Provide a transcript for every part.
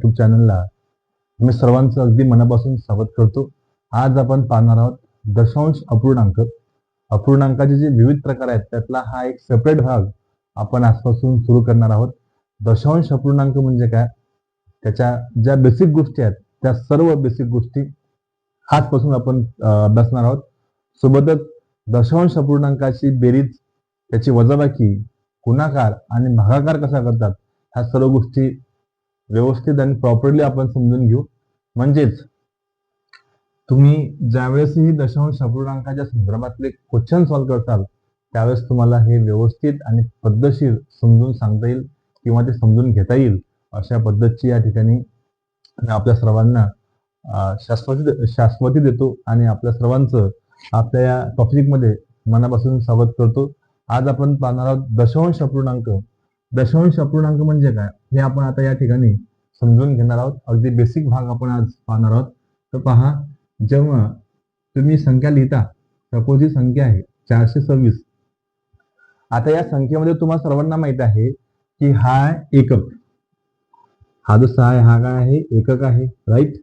YouTube चॅनलला मी सर्वांचं अगदी मनापासून स्वागत करतो. आज आपण पाहणार आहोत दशांश अपूर्णांक. अपूर्णांकाचे जे विविध प्रकार आहेत त्यातला हा एक सेपरेट भाग आपण आजपासून सुरू करणार आहोत. दशांश अपूर्णांक म्हणजे काय, त्याच्या ज्या बेसिक गोष्टी आहेत त्या सर्व बेसिक गोष्टी आजपासून आपण अभ्यासणार आहोत. सोबतच दशांश अपूर्णांकाची बेरीज, त्याची वजाबाकी, गुणाकार आणि भागाकार कसा करतात ह्या सर्व गोष्टी व्यवस्थित आणि प्रॉपरली आपण समजून घेऊ. म्हणजेच तुम्ही ज्यावेळेसही दशांश अपूर्णांकाच्या संदर्भातले क्वेश्चन सॉल्व्ह करताल त्यावेळेस तुम्हाला हे व्यवस्थित आणि पद्धतशीर समजून सांगता येईल किंवा ते समजून घेता येईल अशा पद्धतीची या ठिकाणी आपल्या सर्वांना शाश्वती देतो आणि आपल्या सर्वांचं आपल्या या टॉपिकमध्ये मनापासून स्वागत करतो. आज आपण पाहणार आहोत दशांश अपूर्णांक. दशांश अपूर्णांक म्हणजे काय हे आपण आता या ठिकाणी समजून घेणार आहोत. अगदी बेसिक भाग आपण आज पाहणार आहोत. तर पहा, जेव्हा तुम्ही संख्या लिहिता, सपोज ही संख्या आहे 426. आता या संख्येमध्ये तुम्हाला सर्वांना माहित आहे की हा एकक, हा जो 6 आहे हा काय आहे, एकक आहे, राईट?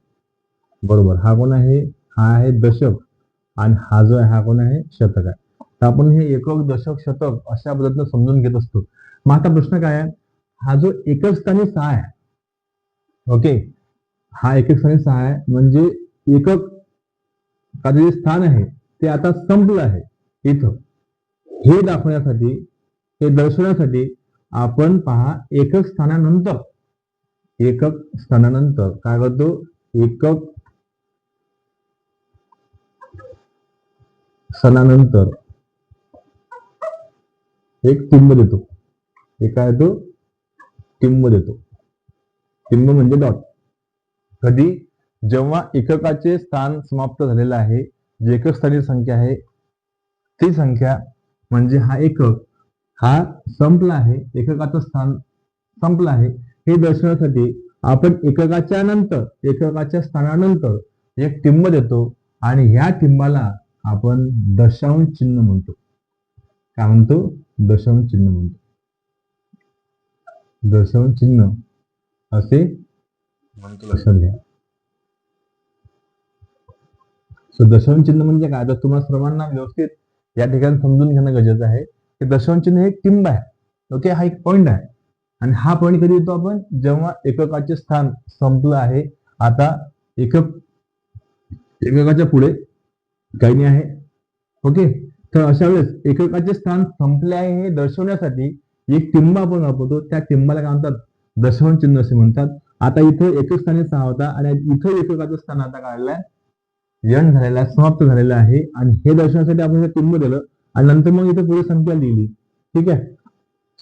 बरोबर. हा कोण आहे, हा आहे दशक, आणि हा जो आहे हा कोण आहे, शतक आहे. तर आपण हे एकक, दशक, शतक अशा पद्धतीने समजून घेत असतो. मग आता प्रश्न काय आहे, हा जो एकक स्थानी 6 आहे, ओके, हा एकक स्थानी 6 आहे म्हणजे एकक का जे स्थान आहे ते आता संपलं आहे इथं. हे दाखवण्यासाठी, हे दर्शवण्यासाठी आपण पहा एकक स्थानानंतर काय करतो, एकक स्थानानंतर एक टिंब देतो. एक काय तो टिंब देतो. टिंब म्हणजे डॉट. कधी, जेव्हा एककाचे स्थान समाप्त झालेलं आहे, जी एकक स्थानी संख्या आहे ती संख्या म्हणजे हा एकक हा संपला आहे, एककाचं स्थान संपलं आहे हे दर्शवण्यासाठी आपण एककाच्या स्थानानंतर एक टिंब देतो आणि ह्या टिंबाला आपण दशांश चिन्ह म्हणतो. काय म्हणतो? दशांश चिन्ह म्हणतो. दशांश चिन्ह असे म्हणतो, लक्षात घ्या. दशांश चिन्ह म्हणजे काय, तर तुम्हाला सर्वांना व्यवस्थित या ठिकाणी समजून घेणं गरजेचं आहे की दशांश चिन्ह हे एक टिंब आहे, ओके, हा एक पॉइंट आहे. आणि हा पॉइंट कधी येतो आपण, जेव्हा एककाचे स्थान संपलं आहे. आता एककाच्या पुढे काही नाही आहे, ओके. तर अशा वेळेस एककाचे स्थान संपले आहे हे दर्शवण्यासाठी एक टिंब आपण वापरतो. त्या टिंबाला काय म्हणतात, दशांश चिन्ह असे म्हणतात. आता इथं एकक स्थानी 6 होता आणि इथं एककाचं स्थान आता काढलंय, यण झालेला आहे, समाप्त झालेला आहे, आणि हे दर्शवण्यासाठी आपण हे टिंब दिलं आणि नंतर मग इथे पुढे संख्या लिहिली. ठीक आहे,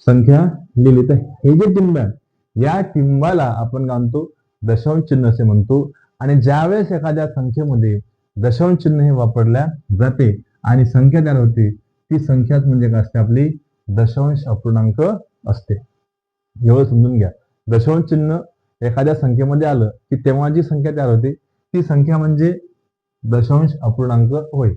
संख्या लिहिली. तर हे जे टिंब आहे या टिंबाला आपण काय म्हणतो, दशांश चिन्ह असे म्हणतो. आणि ज्यावेळेस एखाद्या संख्येमध्ये दशांश चिन्ह हे वापरल्या जाते आणि संख्या तयार होते, ती संख्याच म्हणजे काय असते, आपली दशांश अपूर्णांक असते. एवढं समजून घ्या. दशांश चिन्ह एखाद्या संख्येमध्ये आलं की तेव्हा जी संख्या तयार होते ती संख्या म्हणजे दशांश अपूर्णांक होय.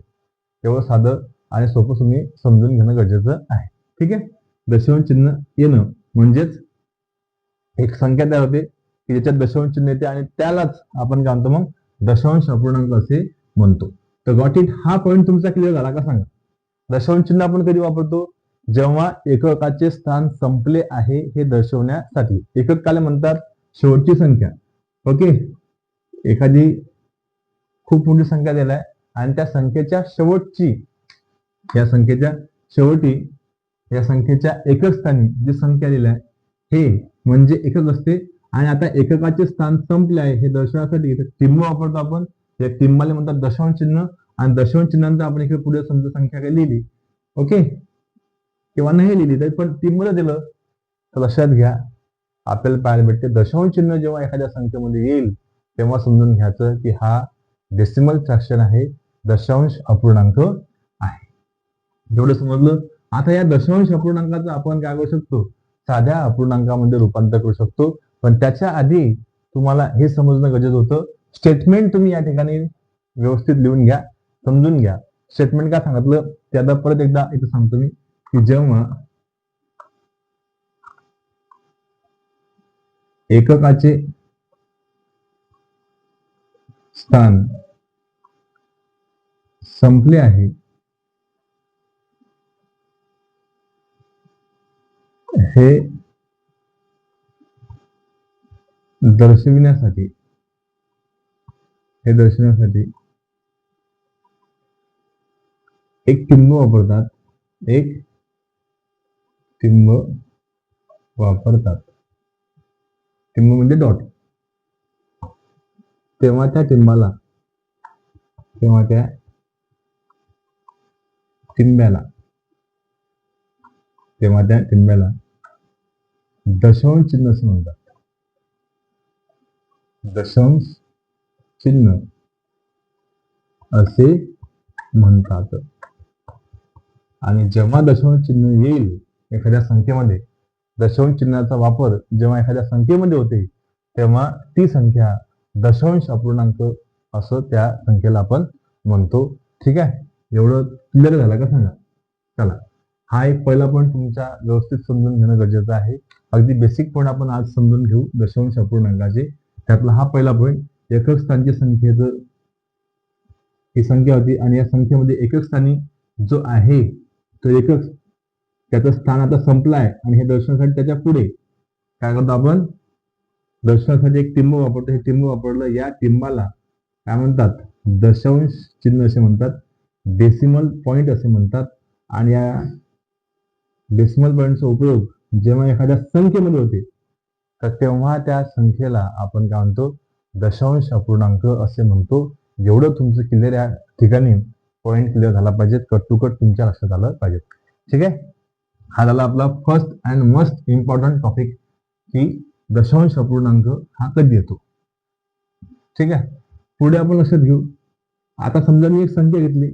एवढं साधं आणि सोपं तुम्ही समजून घेणं गरजेचं आहे. ठीक आहे, दशांश चिन्ह येणं म्हणजेच एक संख्या तयार होते की ज्याच्यात दशांश चिन्ह येते आणि त्यालाच आपण काय म्हणतो, मग दशांश अपूर्णांक असे म्हणतो. तर गॉट इट, हा पॉईंट तुमचा क्लिअर झाला का सांगा. दशांश चिन्ह आपण कधी वापरतो, जेव्हा एककाचे स्थान संपले आहे हे दर्शवण्यासाठी. एकक काला म्हणतात शेवटची संख्या, ओके. एखादी खूप मोठी संख्या दिलाय आणि त्या संख्येच्या शेवटची, या संख्येच्या शेवटी, या संख्येच्या एकक स्थानी जी संख्या दिलाय हे म्हणजे एकक असते. आणि आता एककाचे स्थान संपले आहे हे दर्शवण्यासाठी टिंब वापरतो आपण. या टिंबाला म्हणतात दशांश चिन्ह. आणि दशांश चिन्हानंतर आपण इकडे पुढे समजा संख्या काही लिहिली, ओके, किंवा नाही लिहिली तरी पण टिंब दिलं, तर लक्षात घ्या आपल्याला पाहायला भेटते दशांश चिन्ह जेव्हा एखाद्या संख्येमध्ये येईल तेव्हा समजून घ्यायचं की हा डेसिमल फ्रॅक्शन आहे, दशांश अपूर्णांक आहे. जेवढं समजलं. आता या दशांश अपूर्णांकाचं आपण काय करू शकतो, साध्या अपूर्णांकामध्ये रूपांतर करू शकतो. पण त्याच्या आधी तुम्हाला हे समजणं गरजेचं होतं. स्टेटमेंट तुम्ही या ठिकाणी व्यवस्थित लिहून घ्या, समजून घ्या. स्टेटमेंट काय सांगितलं ते आता परत एकदा इथं सांगतो मी की जेव्हा एककाचे स्थान संपले आहे हे दर्शविण्यासाठी एक टिंब वापरतात. टिंब म्हणजे डॉट. तेव्हा त्या टिंब्याला दशांश चिन्ह असं म्हणतात. दशांश चिन्ह असे म्हणतात. आणि जेव्हा दशांश चिन्ह येईल एखाद्या संख्येमध्ये, दशांश चिन्हाचा वापर जेव्हा एखाद्या संख्येमध्ये होते, तेव्हा ती संख्या दशांश अपूर्णांक असं त्या संख्येला आपण म्हणतो. ठीक आहे, एवढं क्लिअर झालं का सांगा. चला, हा एक पहिला पॉईंट तुमचा व्यवस्थित समजून घेणं गरजेचं आहे. अगदी बेसिक पॉईंट आपण आज समजून घेऊ दशांश अपूर्णांकाचे. त्यातला हा पहिला पॉईंट, एकक स्थानच्या संख्येचं ही संख्या होती आणि या संख्येमध्ये एकक स्थानी जो आहे तो एकक, त्याचं स्थान आता संपलं आहे आणि हे दर्शनासाठी त्याच्या पुढे काय करतो आपण, दर्शनासाठी एक टिंब वापरतो. हे टिंब वापरलं, या टिंबाला काय म्हणतात, दशांश चिन्ह असे म्हणतात, डेसिमल पॉइंट असे म्हणतात. आणि या डेसिमल पॉइंटचा उपयोग जेव्हा एखाद्या संख्येमध्ये होते तर तेव्हा त्या संख्येला आपण काय म्हणतो, दशांश अपूर्णांक असे म्हणतो. एवढं तुमचं क्लिअर या ठिकाणी पॉइंट क्लिअर झाला पाहिजे, कट टू कट तुमच्या लक्षात आलं पाहिजे. ठीक आहे, हा झाला आपला first and most important topic की दशांश अपूर्णांक हा कधी येतो. ठीक आहे, पुढे आपण लक्षात घेऊ. आता समजा मी एक संख्या घेतली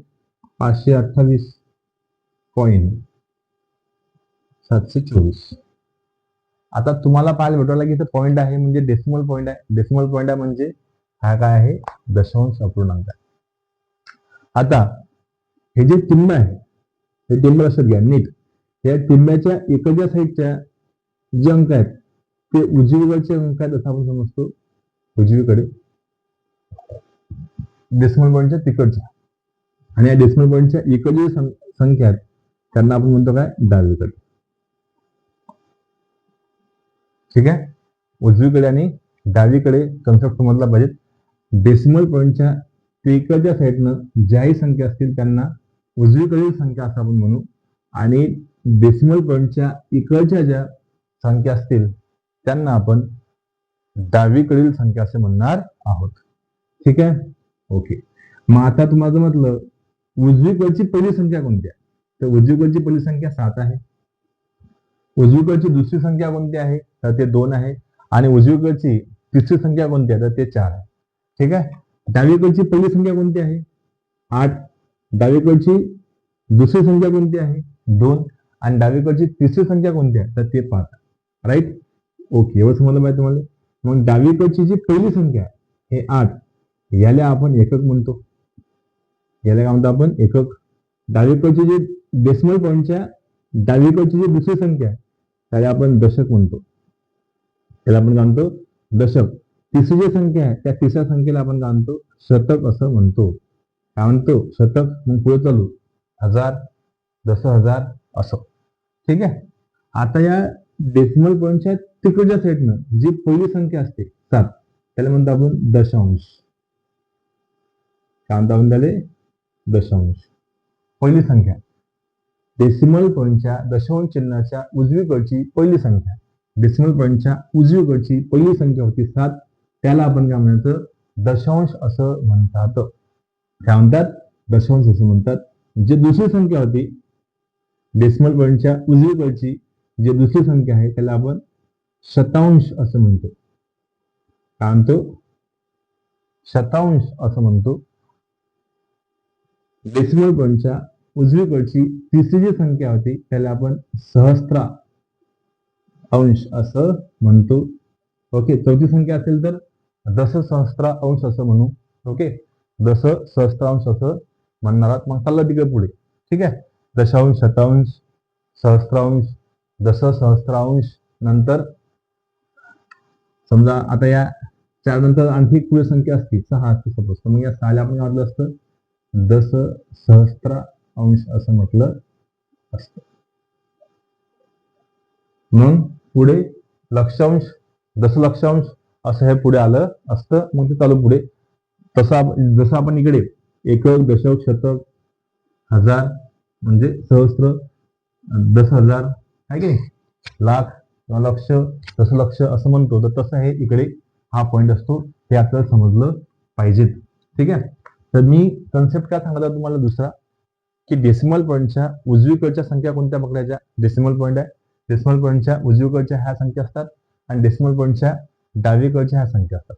528.724. आता तुम्हाला पाहायला भेटायला की इथे पॉईंट आहे म्हणजे डेसिमल पॉईंट आहे. डेसिमल पॉईंट आहे म्हणजे हा काय आहे, दशांश अपूर्णांक आहे. आता हे जे टिंब आहे, हे टिंब लक्षात घ्या नीट. या टिंब्याच्या एकडच्या साईडच्या जे अंक आहेत ते उजवीकडचे अंक आहेत असं आपण समजतो. उजवीकडे डेसिमल पॉईंटच्या तिकडच्या, आणि या डेसिमल पॉईंटच्या इकडची संख्या आहेत त्यांना आपण म्हणतो काय, डावीकडे. ठीक आहे, उजवीकडे आणि डावीकडे कन्सेप्ट समजला पाहिजे. डेसिमल पॉईंटच्या इकडच्या साईडनं ज्याही संख्या असतील त्यांना उजवीकडील संख्या असं आपण म्हणू, आणि डेसिमल पॉईंटच्या इकडच्या ज्या संख्या असतील त्यांना आपण डावीकडील संख्या असे म्हणणार आहोत. ठीक आहे, ओके. मग आता तुम्हाला म्हटलं उजवीकडची पहिली संख्या कोणती आहे, तर उजवीकडची पहिली संख्या 7 आहे. उजवीकडची दुसरी संख्या कोणती आहे, तर ते 2 आहे. आणि उजवीकडची तिसरी संख्या कोणती आहे, तर ते 4 आहे. ठीक आहे, डावीकडची पहिली संख्या कोणती आहे, 8. डावीकडची दुसरी संख्या कोणती आहे, 2. आणि डावीकडची तिसरी संख्या कोणती आहे, तर ते 5. Right, okay. एवढं समजलं पाहिजे तुम्हाला. मग डावीकडची जी पहिली संख्या आहे हे 8, याला आपण एकक म्हणतो. याला काय म्हणतो आपण, एकक. डावीकडची जी डेसिमल पॉईंटच्या डावीकडची जी दुसरी संख्या आहे त्याला आपण दशक म्हणतो. त्याला आपण काय म्हणतो, दशक. तिसरी जी संख्या आहे त्या तिसऱ्या संख्येला आपण काय म्हणतो, शतक असं म्हणतो. काय म्हणतो, शतक. मग पुढे चालू 1000, 10,000 असं. ठीक आहे, आता या डेसिमल पॉईंटच्या तिकडच्या साईडनं जी पहिली संख्या असते 7, त्याला म्हणतो आपण दशांश. काय म्हणतो आपण त्याला, दशांश. पहिली संख्या डेसिमल पॉईंटच्या दशांश चिन्हाच्या उजवीकडची पहिली संख्या, डेसिमल पॉईंटच्या उजवीकडची पहिली संख्या होती 7, त्याला आपण काय म्हणायचं, दशांश असं म्हणतात. काय म्हणतात, दशांश असं म्हणतात. जी दुसरी संख्या होती डेसिमल पॉईंटच्या उजवीकडची जी दुसरी संख्या आहे त्याला आपण शतांश असं म्हणतो. काय म्हणतो, शतांश असं म्हणतो. डेसिमल पॉईंटच्या उजवीकडची तिसरी जी संख्या होती त्याला आपण सहस्त्रांश असं म्हणतो. ओके, चौथी संख्या असेल तर दशसहस्त्रांश असं म्हणू. ओके, दशसहस्त्रांश असं म्हणणार आहात. मग चाललं तिकडे पुढे. ठीक आहे, दशांश, शतांश, सहस्त्रांश, दशसहस्त्रांश. नंतर समजा आता या 4 नंतर आणखी एक पुढे संख्या असते 6 असते सपोज, तर मग या 6ला आपण काय म्हटलं असतं, दश सहस्त्रांश असं म्हटलं असतं. मग पुढे लक्षांश, दशलक्षांश असं हे पुढे आलं असतं, मग ते चालू पुढे. जसं आपण इकडे एकक, दशक, शतक, हजार म्हणजे सहस्त्र, 10,000 आहे की नाही, लाख किंवा लक्ष, दशलक्ष असं म्हणतो, तर तसं हे इकडे हा पॉईंट असतो, हे आपल्याला समजलं पाहिजे. ठीक आहे. तर मी कन्सेप्ट काय सांगत तुम्हाला दुसरा, की डेसिमल पॉईंटच्या उजवीकडच्या संख्या कोणत्या पकडायच्या. डेसिमल पॉईंट आहे, डेसिमल पॉईंटच्या उजवीकडच्या ह्या संख्या असतात आणि डेसिमल पॉईंटच्या डावीकडच्या ह्या संख्या असतात.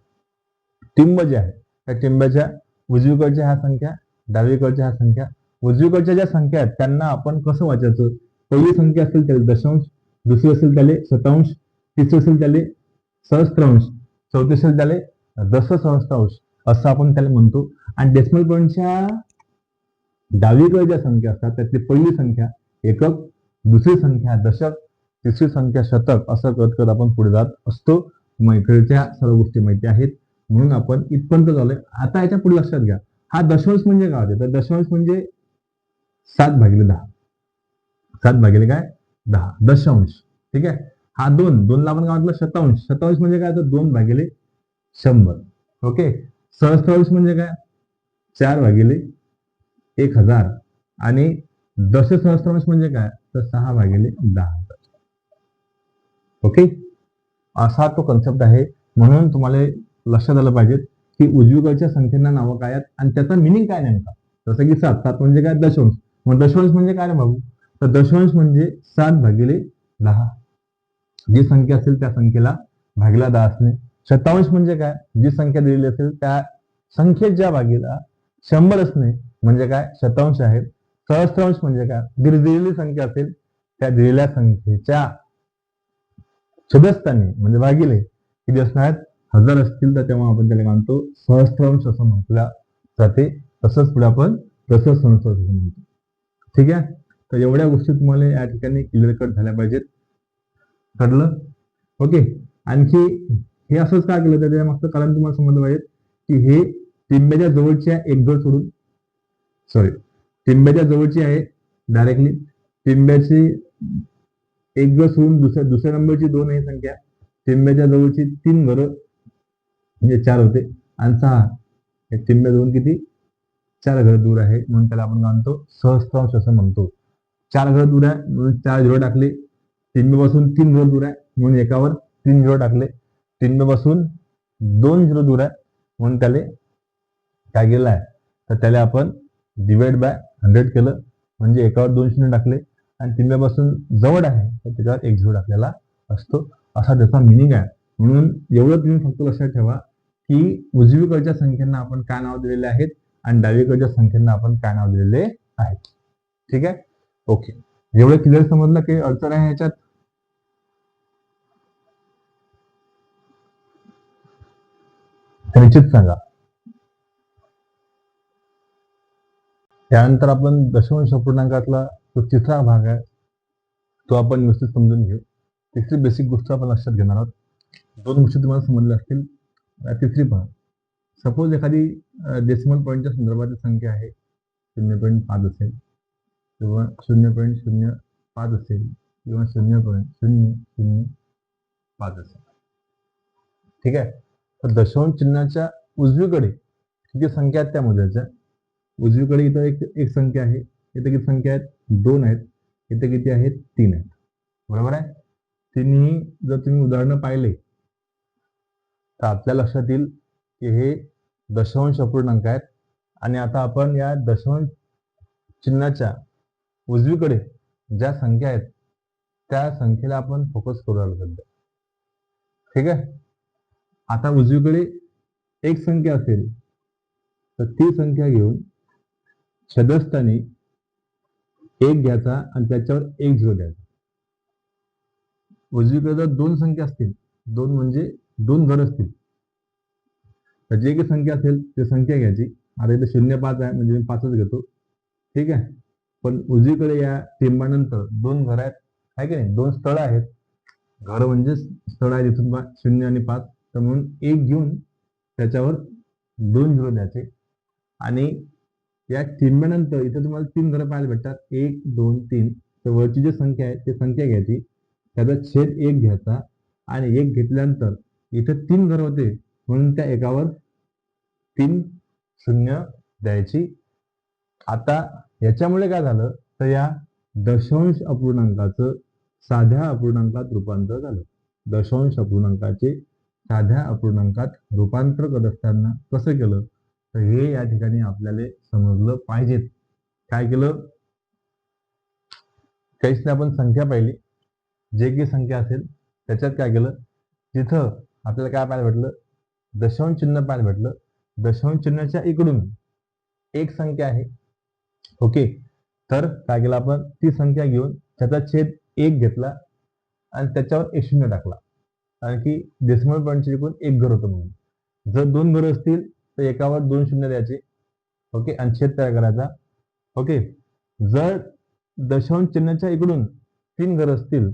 टिंब जे आहे त्या टिंबाच्या उजवीकडच्या ह्या संख्या, डावीकडच्या ह्या संख्या. उजवीकडच्या ज्या संख्या आहेत त्यांना आपण कसं वाचायचं, पहिली संख्या असेल त्याला दशांश, दुसरी असेल त्याला शतांश, तिसरी असेल त्याला सहस्त्रांश, चौथी असेल त्याला दशसहस्त्रांश असं आपण त्याला म्हणतो. आणि डेसिमल पॉईंटच्या डावीकडे ज्या संख्या असतात त्यातली पहिली संख्या एकक, दुसरी संख्या दशक, तिसरी संख्या शतक असं करत करत आपण पुढे जात असतो. मग इकडच्या सर्व गोष्टी माहिती आहेत म्हणून आपण इथपर्यंत झालोय. आता याच्या पुढे लक्षात घ्या, हा दशांश म्हणजे काय होते, तर दशांश म्हणजे 7/10. 7/काय 10 दशांश. ठीक आहे. हा 2ला आपण काय म्हटलं शतांश. शतांश म्हणजे काय, तर 2/100. ओके. सहस्त्रांश म्हणजे काय, 4/1000. आणि दशसहस्त्रांश म्हणजे काय, तर 6/10,000. ओके. असा तो कन्सेप्ट आहे. म्हणून तुम्हाला लक्षात आलं पाहिजे की उजवीकडच्या संख्येना नावं काय आहेत आणि त्याचा मिनिंग काय नेमका. जसं की 7 म्हणजे काय, दशांश. मग दशांश म्हणजे काय रे भाऊ, तर दशांश म्हणजे 7/10. जी संख्या असेल त्या संख्येला भागीला 10 असणे. शतांश म्हणजे काय, जी संख्या दिलेली असेल त्या संख्येच्या भागीला 100 असणे म्हणजे काय, शतांश आहे. सहस्त्रांश म्हणजे काय, दिलेली संख्या असेल त्या दिलेल्या संख्येच्या छेदस्थानी म्हणजे भागिले किती असणार, 1000 असतील तर तेव्हा आपण त्याला म्हणतो सहस्त्रांश असं म्हटलं जाते. तसंच पुढे आपण दशसहस्त्रांश असं म्हणतो. ठीक आहे. तर एवढ्या गोष्टी तुम्हाला या ठिकाणी क्लिअर कट झाल्या पाहिजेत. कळलं. ओके. आणखी हे असंच का केलं, त्याच्या मागचं कारण तुम्हाला समजलं पाहिजे की हे टिंब्याच्या जवळच्या एक जोड सोडून, टिंब्याच्या जवळची आहे डायरेक्टली, टिंब्याची एक जोड सोडून दुसऱ्या नंबरची 2 आहे संख्या, टिंब्याच्या जवळची 3 घरं म्हणजे 4 होते आणि 6 टिंब्या जवळ किती 4 घरं दूर आहे म्हणून त्याला आपण म्हणतो सहस्त्रांश असं म्हणतो. 4 घरं दूर आहे म्हणून 4 झिरो टाकले. टिंब्यापासून 3 झिरो दूर आहे म्हणून एकावर 3 झिरो टाकले. टिंब्यापासून 2 झिरो दूर आहे म्हणून त्याला काय केलं आहे, तर त्याला आपण डिवाइड बाय 100 केलं म्हणजे एकावर 2 शून्य टाकले आणि टिंब्यापासून जवळ आहे तर त्याच्यावर 1 झिरो टाकलेला असतो. असा त्याचा मिनिंग आहे. म्हणून एवढं तुम्ही फक्त लक्षात ठेवा की उजवीकडच्या संख्यांना आपण काय नाव दिलेले आहेत आणि डावीकडच्या संख्यांना आपण काय नाव दिलेले आहेत. ठीक आहे. ओके. एवढं क्लिअर समजलं की अडचण आहे ह्याच्यात. निश्चित सांगा. त्यानंतर आपण दशांश अपूर्णांकातला जो तिसरा भाग आहे तो आपण व्यवस्थित समजून घेऊ. तिसरी बेसिक गोष्ट आपण लक्षात घेणार आहोत. 2 गोष्टी तुम्हाला समजल्या असतील. तिसरी पहा, सपोज एखादी डेसिमल पॉईंटच्या संदर्भातील संख्या आहे 0.5 असेल किंवा 0.05 असेल किंवा 0.005 असेल. ठीक आहे. तर दशांश चिन्हाच्या उजवीकडे किती संख्या आहेत त्या मोजायच्या. उजवीकडे इथं एक संख्या आहे, इथे किती संख्या आहेत, 2 आहेत, इथे किती आहेत, 3 आहेत. बरोबर आहे. तिन्ही जर तुम्ही उदाहरणं पाहिले तर आपल्या लक्षात येईल की हे दशांश अपूर्णांक आहेत आणि आता आपण या दशांश चिन्हाच्या उजवीकडे ज्या संख्या आहेत त्या संख्येला आपण फोकस करू आलो सध्या. ठीक आहे. आता उजवीकडे एक संख्या असेल तर ती संख्या घेऊन छेदस्थानी 1 घ्यायचा आणि त्याच्यावर 1 झिरो द्यायचा. उजवीकडे जर 2 संख्या असतील, 2 म्हणजे 2 घर असतील तर जे काही संख्या असेल ती संख्या घ्यायची. आता इथे 0.5 आहे म्हणजे मी 5च घेतो. ठीक आहे. पण उजवीकडे या टिंबानंतर 2 घर आहेत, आहे की नाही, 2 स्थळ आहेत. घर म्हणजे स्थळ आहे तिथून 0 आणि 5, तर म्हणून 1 घेऊन त्याच्यावर 2 झिरो द्यायचे आणि या टिंब्यानंतर इथे तुम्हाला 3 घरं पाहायला भेटतात, 1 2 3. तर वरची जी संख्या आहे ती संख्या घ्यायची, त्याचा छेद 1 घ्यायचा आणि 1 घेतल्यानंतर इथे 3 घरं होते म्हणून त्या एकावर 3 शून्य द्यायची. आता याच्यामुळे काय झालं तर या दशांश अपूर्णांकाचं साध्या अपूर्णांकात रूपांतर झालं. दशांश अपूर्णांकाचे साध्या अपूर्णांकात रूपांतर करत असताना कसं केलं तर हे या ठिकाणी आपल्याला समजलं पाहिजे. काय केलं, काहीच नाही, आपण संख्या पाहिली, जे काही संख्या असेल त्याच्यात काय केलं, तिथं आपल्याला काय पाहायला भेटलं, दशांश चिन्ह पाहायला भेटलं. दशांश चिन्हाच्या इकडून एक संख्या आहे. ओके, तर काय केलं आपण, ती संख्या घेऊन त्याचा छेद 1 घेतला आणि त्याच्यावर 1 शून्य टाकला, कारण की डेसिमल पॉईंटच्या इकडून एक घर होतं म्हणून. जर 2 घरं असतील तर एकावर 2 शून्य द्यायचे. ओके, आणि छेद तयार करायचा. ओके, जर दशांश चिन्हाच्या इकडून 3 घरं असतील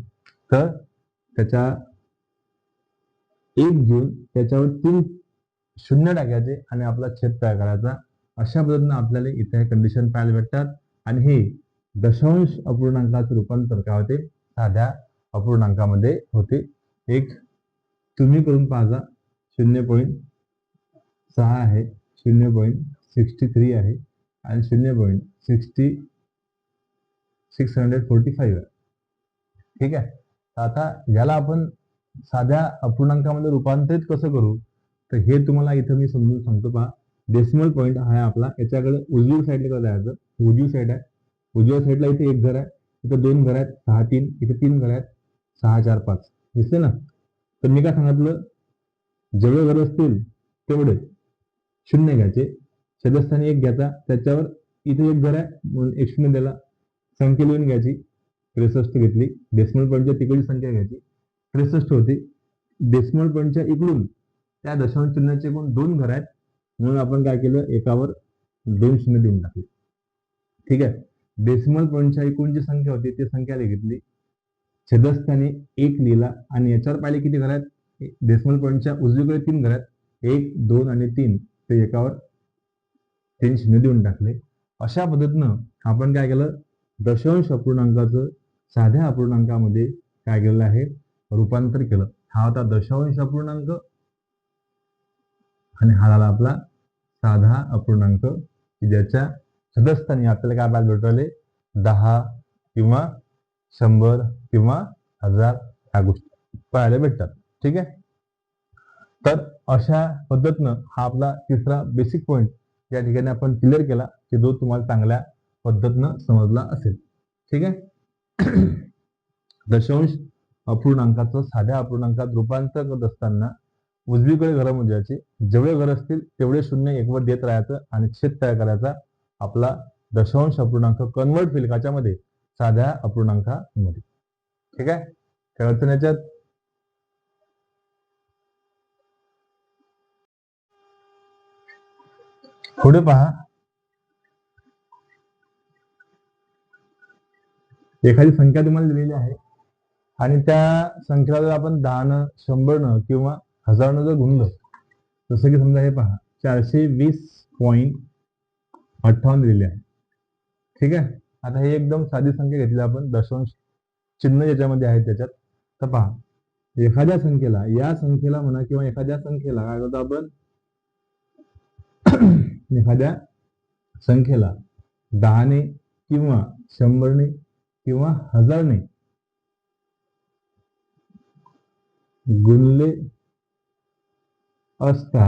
तर त्याच्या 1 घेऊन त्याच्यावर 3 शून्य टाकायचे आणि आपला छेद तयार करायचा. अशा पद्धतीने आपल्याला इथे हे कंडिशन पाहायला भेटतात आणि हे दशांश अपूर्णांकाचं रूपांतर काय होते, साध्या अपूर्णांकामध्ये होते. एक तुम्ही करून पाहा, 0.6 आहे, 0.63 आहे आणि 0.645 आहे. ठीक आहे, आता याला आपण साध्या अपूर्णांकामध्ये रूपांतरित कसं करू तर हे तुम्हाला इथं मी समजून सांगतो. पहा, डेसिमल पॉईंट हा आपला, याच्याकडे उजवी साईडला जायचं. उजवी साईड आहे, उजव्या साईडला इथे एक घर आहे, इथे 2 घर आहेत, 6 3, इथे 3 घर आहेत, 6 4 5 दिसते ना. तर मी काय सांगितलं, जेवढे घर असतील तेवढे शून्य घ्यायचे, छेदस्थानी 1 घ्यायचा, त्याच्यावर इथे एक घर आहे म्हणून 1 शून्य दिला, संख्या लिहून घ्यायची, 63 घेतली. डेसिमल पॉईंटच्या तिकडची संख्या घ्यायची, 63 होती. डेसिमल पॉईंटच्या इकडून त्या दशांश चिन्हाचे एकूण 2 घर आहेत म्हणून आपण काय केलं, एकावर 2 शून्य देऊन टाकले. ठीक आहे, डेसिमल पॉईंटच्या एकूण जी संख्या होती ती संख्या घेतली, छेदस्थानी 1 लिहिला आणि याच्यावर पाहिले किती घर आहेत, डेसिमल पॉईंटच्या उजवीकडे 3 घर आहेत, 1 2 आणि 3, ते एकावर 3 शून्य देऊन टाकले. अशा पद्धतीनं आपण काय केलं, दशांश अपूर्णांकाचं साध्या अपूर्णांकामध्ये काय केलेलं आहे, रूपांतर केलं. हा होता दशांश अपूर्णांक आणि हा झाला आपला साधा अपूर्णांक, ज्याच्या छेदस्थानी आपल्याला काय पाहायला भेटले, 10 किंवा 100 किंवा 1000 ह्या गोष्टी पाहायला भेटतात. ठीक आहे, तर अशा पद्धतीनं हा आपला तिसरा बेसिक पॉईंट या ठिकाणी आपण क्लिअर केला की जो तुम्हाला चांगल्या पद्धतीनं समजला असेल. ठीक आहे, दशांश अपूर्णांकाचं साध्या अपूर्णांकात रूपांतर करत असताना उजवीकडे घरं मोजायची, जेवढे घर असतील तेवढे शून्य एकवर देत राहायचं आणि छेद तयार करायचा. आपला दशांश अपूर्णांक कन्वर्ट होईल काच्यामध्ये, साध्या अपूर्णांकामध्ये. ठीक आहे, काय अडचण याच्यात? पुढे पहा, एखादी संख्या तुम्हाला दिलेली आहे आणि त्या संख्येला जर आपण 10 100 किंवा 1000 जर गुणलं, जसं की समजा हे पहा, 420.58 दिलेले आहे. ठीक आहे, आता हे एकदम साधी संख्या घेतली आपण, दशांश चिन्ह ज्याच्यामध्ये आहे त्याच्यात. तर पहा, एखाद्या संख्येला, या संख्येला म्हणा किंवा एखाद्या संख्येला काय करतो आपण, एखाद्या संख्येला 10 किंवा 100 किंवा 1000 गुणले असता,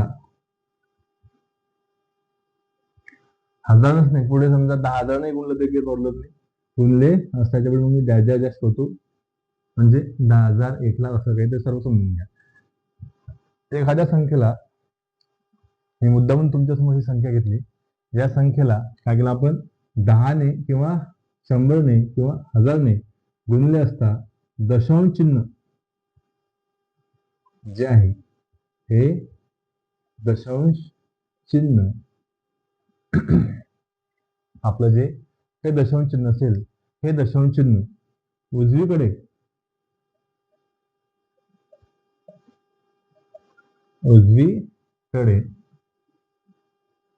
1000च नाही, पुढे समजा 10,000 नाही गुणलं तरी काही प्रॉब्लेम नाही, गुणले असताच्या वेळी मग मी जास्त होतो, म्हणजे 10,000 1 लाख असं काही ते सर्व समजून घ्या. एखाद्या संख्येला, मी मुद्दामून तुमच्यासमोर ही संख्या घेतली, या संख्येला काय केलं आपण, 10 किंवा 100 किंवा 1000 गुणले असता दशांश चिन्ह जे आहे हे दशांश चिन्ह आपलं जे हे दशांश चिन्ह असेल, हे दशांश चिन्ह उजवीकडे कडे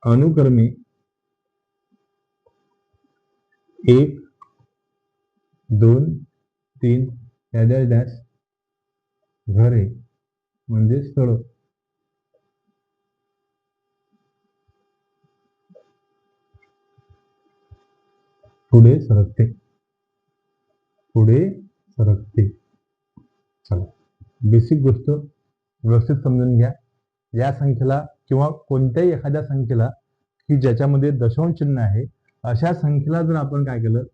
अनुक्रमे 1, 2, 3 डॅश डॅश घरे म्हणजे स्थळ पुढे सरकते. चला, बेसिक गोष्ट व्यवस्थित समजून घ्या. या संख्येला किंवा कोणत्याही एखाद्या संख्येला की ज्याच्यामध्ये दशांश चिन्ह आहे अशा संख्येला जर आपण काय केलं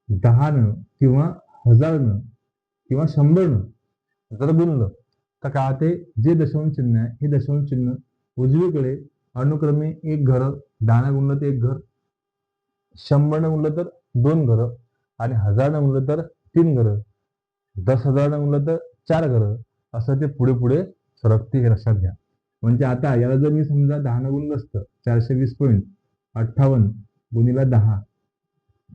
10 किंवा 1000 किंवा 100 जर गुणलं तर काय होते, जे दशांश चिन्ह आहे हे दशांश चिन्ह उजवीकडे अनुक्रमे 1 घर, 10 गुणलं तर 1 घर, 100 गुणलं तर 2 घर आणि 1000 गुणलं तर 3 घर, 10,000 गुणलं तर 4 घर, असं ते पुढे पुढे सरकते. हे लक्षात घ्या. म्हणजे आता याला जर मी समजा 10 गुणलं असतं 420.58 गुणिला 10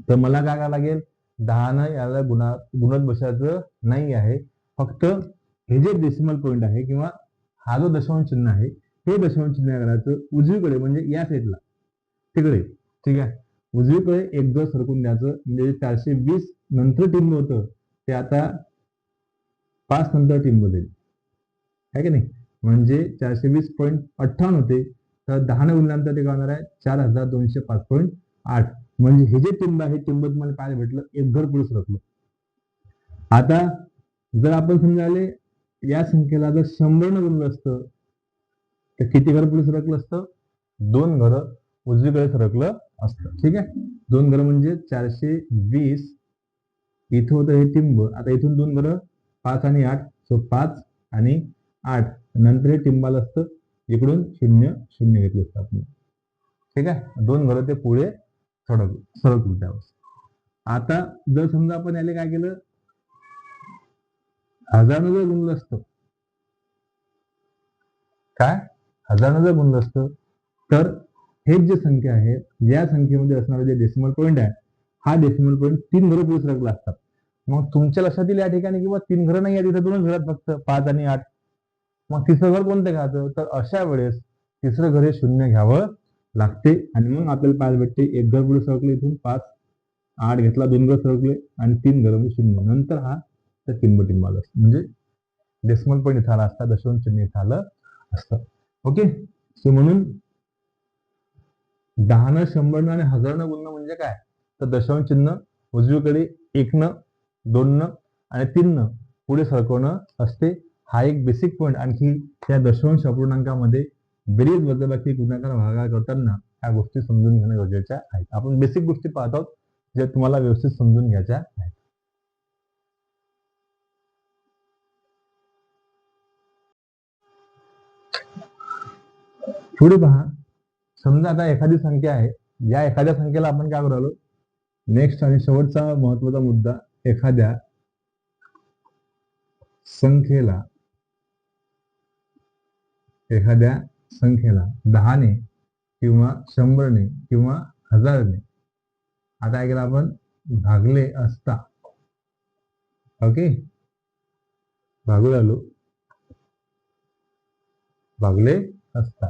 तर मला काय करावं लागेल, 10 याला गुणत बसायचं नाही आहे. फक्त हे जे डेसिमल पॉईंट आहे किंवा हा जो दशांश चिन्ह आहे हे दशांश चिन्ह करायचं उजवीकडे म्हणजे या साईडला तिकडे. ठीक आहे, उजवीकडे एक घर सरकून द्यायचं. म्हणजे 420 नंतर टिंब होतं ते आता 5 नंतर टिंब जाईल, आहे की नाही. म्हणजे 420.58 होते तर 10 गुणल्यानंतर ते काय होणार आहे 4205.8. म्हणजे हे जे टिंब आहे टिंब तुम्हाला पाहायला भेटलं, एक घर पुढे सरकलं. आता जर आपण समजाले या संख्येला जर 100 गुणलं असतं तर किती घर पुढे सरकलं असतं, 2 घर उजवीकडे सरकलं असतं. ठीक आहे, 2 घर म्हणजे 420 इथं होतं हे टिंब. आता इथून 2 घर 5 आणि 8 सो 5 आणि 8 नंतर हे टिंबाला असतं इकडून 0 0 घेतलं असतं आपण. ठीक आहे, 2 घर ते पुढे सरकलं त्यावर. आता जर समजा आपण याला काय केलं 1000 जर गुणलं असतं, काय 1000 जर गुणलं असतं तर हे जे संख्या आहे या संख्येमध्ये असणारा जे डेसिमल पॉईंट आहे हा डेसिमल पॉईंट 3 घरं पुढे सरकला असतात. मग तुमच्या लक्षात येईल या ठिकाणी किंवा 3 घरं नाही आहेत, इथे 2 घर फक्त 5 आणि 8. मग तिसरं घर कोणतं घ्यायचं, तर अशा वेळेस तिसरं घर हे 0 घ्यावं लागते. आणि मग आपल्याला पाहायला भेटते एक घर पुढे सरकले, इथून 5 8 घेतला, 2 घर सरकले आणि 3 घर म्हणजे 0. नंतर हा तर टिंब आलं असतं. म्हणजे डेसिमल पॉईंट इथं आला असता, दशांश चिन्ह इथं आलं असतं. ओके, सो म्हणून 10 100 आणि 1000 गुणणं म्हणजे काय, तर दशांश चिन्ह उजवीकडे 1 2 आणि 3 पुढे सरकवणं असते. हा एक बेसिक पॉईंट. आणखी त्या दशांश अपूर्णांकामध्ये बेरीज वजाबाकी गुणाकार भागाकार करताना ह्या गोष्टी समजून घेणं गरजेच्या आहेत. आपण बेसिक गोष्टी पाहत आहोत ज्या तुम्हाला व्यवस्थित समजून घ्यायच्या आहेत. पुढे पहा, समजा आता एखादी संख्या आहे, या एखाद्या संख्येला आपण काय करू आलो, नेक्स्ट आणि शेवटचा महत्वाचा मुद्दा, एखाद्या संख्येला 10 ने किंवा 100 ने किंवा 1000 ने आता काय केलं आपण भागले असता. ओके, भागू आलो, भागले असता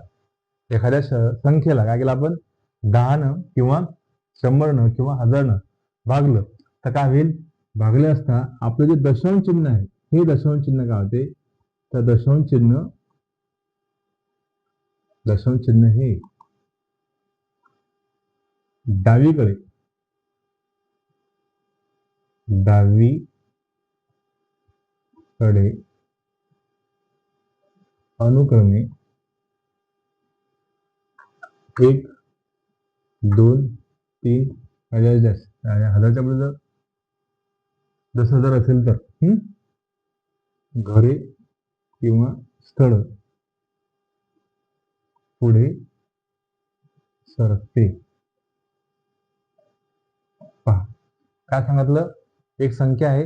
एखाद्या संख्येला काय केलं आपण 10 किंवा 100 किंवा 1000 भागलं तर काय होईल, भागले असता आपलं जे दशांश चिन्ह आहे हे दशांश चिन्ह काय होते, तर दशांश चिन्ह हे डावीकडे अनुक्रमे 1 2 3 1000च्या पुढे जर 10,000 असेल तर घरे किंवा स्थळ पुढे सरकते. पहा काय सांगितलं, एक संख्या आहे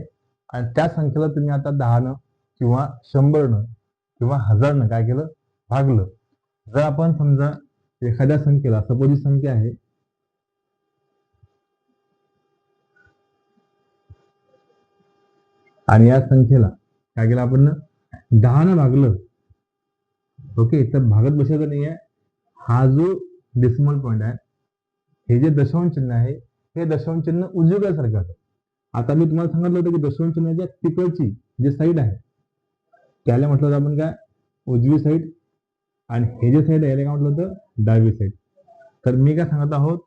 आणि त्या संख्येला तुम्ही आता 10 किंवा 100 किंवा 1000 काय केलं भागलं. जर आपण समजा एखाद्या संख्येला सपोज ही संख्या आहे आणि या संख्येला काय केलं आपण 10 भागलं ओके, तर भागात बसायचं नाही आहे. हा जो डेसिमल पॉईंट आहे, हे जे दशांश चिन्ह आहे, हे दशांश चिन्ह उजवीकडे सरकत. आता मी तुम्हाला सांगितलं होतं की दशांश चिन्हाच्या तिकडची जे साईड आहे त्याला म्हटलं होतं आपण काय, उजवी साईड, आणि हे जे साईड आहे याला काय म्हटलं होतं, डावी साईड. तर मी काय सांगत आहोत,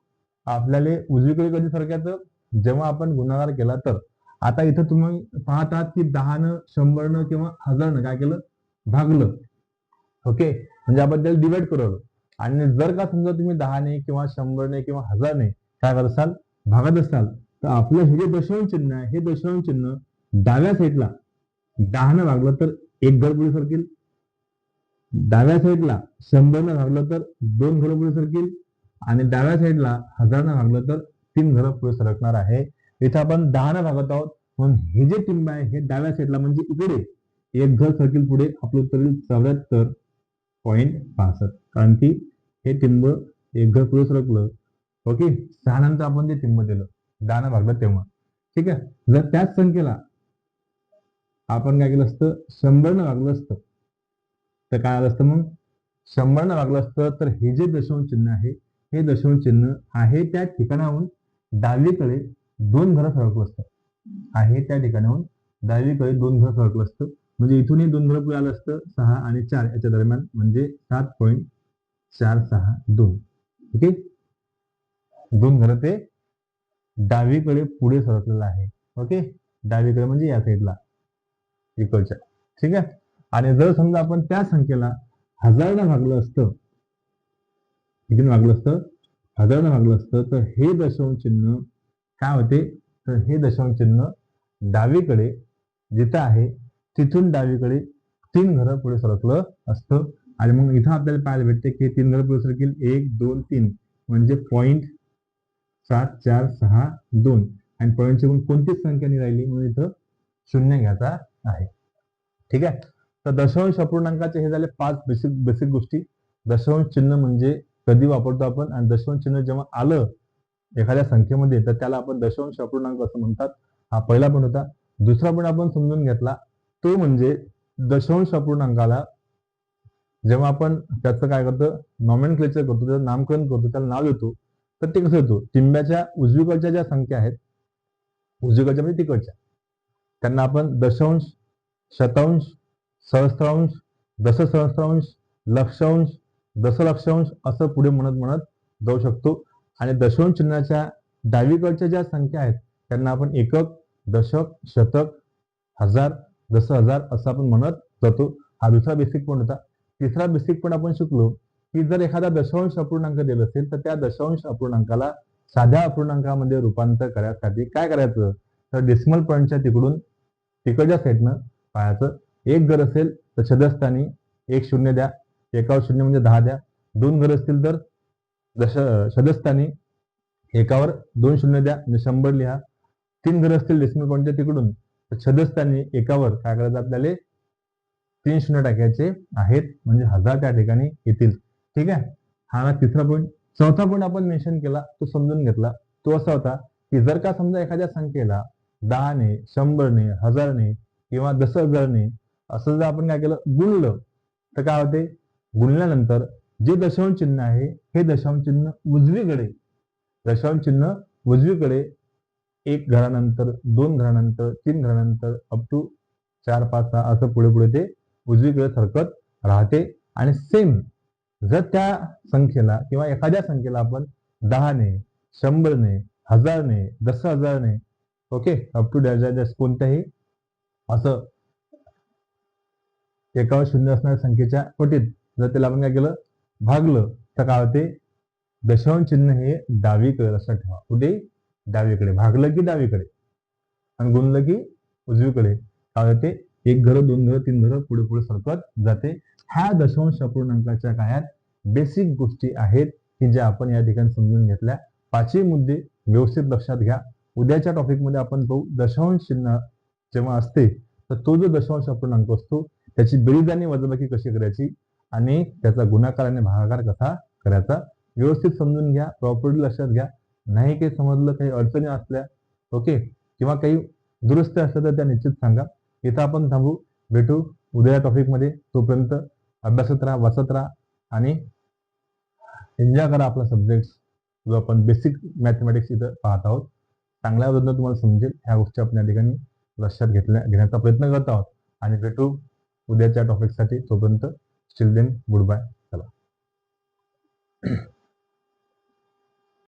आपल्याला उजवीकडे कधी सरकायचं, जेव्हा आपण गुणाकार केला तर. आता इथं तुम्ही पाहत आहात की 10 100 किंवा 1000 काय केलं, भागलं. ओके, म्हणजे आपण त्याला डिवाइड करवलं. आणि जर का समजा तुम्ही 10 किंवा 100 किंवा 1000 काय करत असाल, भागत असाल, तर आपलं हे जे दशांश चिन्ह आहे, हे दशांश चिन्ह डाव्या साईडला 10 भागलं तर एक घर पुढे सरकेल, डाव्या साईडला 100 भागलं तर 2 घरं पुढे सरकेल, आणि डाव्या साईडला 1000 भागलं तर 3 घरं पुढे सरकणार आहे. इथे आपण 10 भागत आहोत, म्हणून हे जे टिंब आहे हे डाव्या साईडला म्हणजे इकडे एक घर सरकेल पुढे, आपलं उत्तर येईल 74.65. कारण की हे टिंब एक घर पुढे सरकलं. ओके, 6 नंतर आपण ते टिंब दिलं 10 भागलं तेव्हा. ठीक आहे, जर त्याच संख्येला आपण काय केलं असतं, 100 भागलं असतं तर काय आलं असतं, मग 100 भागलं असतं तर हे जे दशांश चिन्ह आहे, हे दशांश चिन्ह आहे त्या ठिकाणाहून डावीकडे 2 घरं सरकलं असतं. आहे त्या ठिकाणाहून डावीकडे 2 घरं सरकलं असतं. म्हणजे इथूनही 2 घरं पुढे आलं असतं, 6 आणि 4 याच्या दरम्यान, म्हणजे 7.462. ओके, 2 घरं ते डावीकडे पुढे सरकलेलं आहे. ओके, डावीकडे म्हणजे या साईडला इकडच्या. ठीक आहे, आणि जर समजा आपण त्या संख्येला 1000 भागलं असतं, किती भागलं असतं, 1000 भागलं असतं, तर हे दशांश चिन्ह काय होते, तर हे दशांश चिन्ह डावीकडे जिथं आहे तिथून डावीकडे 3 घरं पुढे सरकलं असतं. आणि मग इथं आपल्याला पाहायला भेटते की 3 घरं पुढे सरकेल, 1 2 3, म्हणजे 0.7462. आणि पॉईंटची पण कोणतीच संख्या नाही राहिली, म्हणून इथं 0 घ्यायचा आहे. ठीक आहे, तर दशांश अपूर्णांकाचे हे झाले 5 बेसिक बेसिक गोष्टी. दशांश चिन्ह म्हणजे कधी वापरतो आपण, आणि दशांश चिन्ह जेव्हा आलं एखाद्या संख्येमध्ये तर त्याला आपण दशांश अपूर्णांक असं म्हणतात. हा पहिला पण होता. दुसरा पण आपण समजून घेतला, तो म्हणजे दशांश अपूर्णांकाला जेव्हा आपण त्याचं काय करतो, नॉमेनक्लेचर करतो, त्याचं नामकरण करतो, त्याला नाव देतो, तर ते कसं येतो, टिंब्याच्या उजवीकडच्या ज्या संख्या आहेत, उजवीकडच्या म्हणजे तिकडच्या, त्यांना आपण दशांश, शतांश, सहस्त्रांश, दशसहस्त्रांश, लक्षांश, दशलक्षांश असं पुढे म्हणत म्हणत जाऊ शकतो. आणि दशांश चिन्हाच्या डावीकडच्या ज्या संख्या आहेत त्यांना आपण एकक, दशक, शतक, हजार, 10,000 असं आपण म्हणत जातो. हा दुसरा बेसिक पॉईंट होता. तिसरा बेसिक पॉईंट आपण शिकलो की जर एखादा दशांश अपूर्णांक दिला असेल तर त्या दशांश अपूर्णांकाला साध्या अपूर्णांकामध्ये रूपांतर करण्यासाठी काय करायचं, तर डेसिमल पॉईंटच्या तिकडच्या साईडनं पाहायचं. एक घर असेल तर छदस्थानी 1 0 द्या, एकावर 0 म्हणजे 10 द्या. 2 घर असतील तर छदस्थानी एकावर 2 0 द्या, म्हणजे 100 लिहा. 3 घर असतील डेसिमल पॉईंटच्या तिकडून तर छदस्थानी एकावर काय करायचं, आपल्याला 3 0 टाकायचे आहेत, म्हणजे 1000 त्या ठिकाणी येतील. ठीक आहे, हा तिसरा पॉईंट. चौथा पॉईंट आपण मेन्शन केला, तो समजून घेतला. तो असा होता की जर का समजा एखाद्या संख्येला 10 100 1000 किंवा 10,000 असं जर आपण काय केलं, गुणलं, तर काय होते, गुणल्यानंतर जे दशांश चिन्ह आहे हे दशांश चिन्ह उजवीकडे 1 घरानंतर, 2 घरानंतर, 3 घरानंतर अप टू 4 5 6 असं पुढे पुढे ते उजवीकडे सरकत राहते. आणि सेम जर त्या संख्येला किंवा एखाद्या संख्येला आपण 10 100 1000 10,000 ओके अप टू कोणत्याही असं एकावर 0 असणाऱ्या संख्येच्या पटीत जर त्याला आपण काय केलं, भागलं, तर काय होते, दशांश चिन्ह हे डावीकडे लक्षात ठेवा. कुठे, डावीकडे. भागलं की डावीकडे आणि गुणलं की उजवीकडे. काय होते, 1 घर 2 घर 3 घर पुढे पुढे सरकत जाते. ह्या दशांश अपूर्णांकाच्या काळात बेसिक गोष्टी आहेत की ज्या आपण या ठिकाणी समजून घेतल्या. 5ही मुद्दे व्यवस्थित लक्षात घ्या. उद्याच्या टॉपिकमध्ये आपण पाहू दशांश चिन्ह जेव्हा असते तर तो जो दशांश अपूर्णांक असतो त्याची बेरीज आणि वजाबाकी कशी करायची आणि त्याचा गुणाकार आणि भागाकार कसा करायचा व्यवस्थित समजून घ्या, प्रॉपर्टी लक्षात घ्या. नाही काही समजलं, काही अडचणी असल्या ओके किंवा काही दुरुस्ती असल्या तर त्या निश्चित सांगा. इथं आपण थांबू, भेटू उद्या टॉपिकमध्ये. तोपर्यंत अभ्यासत राहा, वाचत राहा आणि एन्जॉय करा आपला सब्जेक्ट जो आपण बेसिक मॅथमॅटिक्स इथं पाहत आहोत. चांगल्या पद्धतीने तुम्हाला समजेल ह्या गोष्टी आपण या ठिकाणी लक्षात घेण्याचा प्रयत्न करत आहोत. आणि भेटू उद्याच्या टॉपिकसाठी. तोपर्यंत चिल्ड्रन गुड बाय. चला.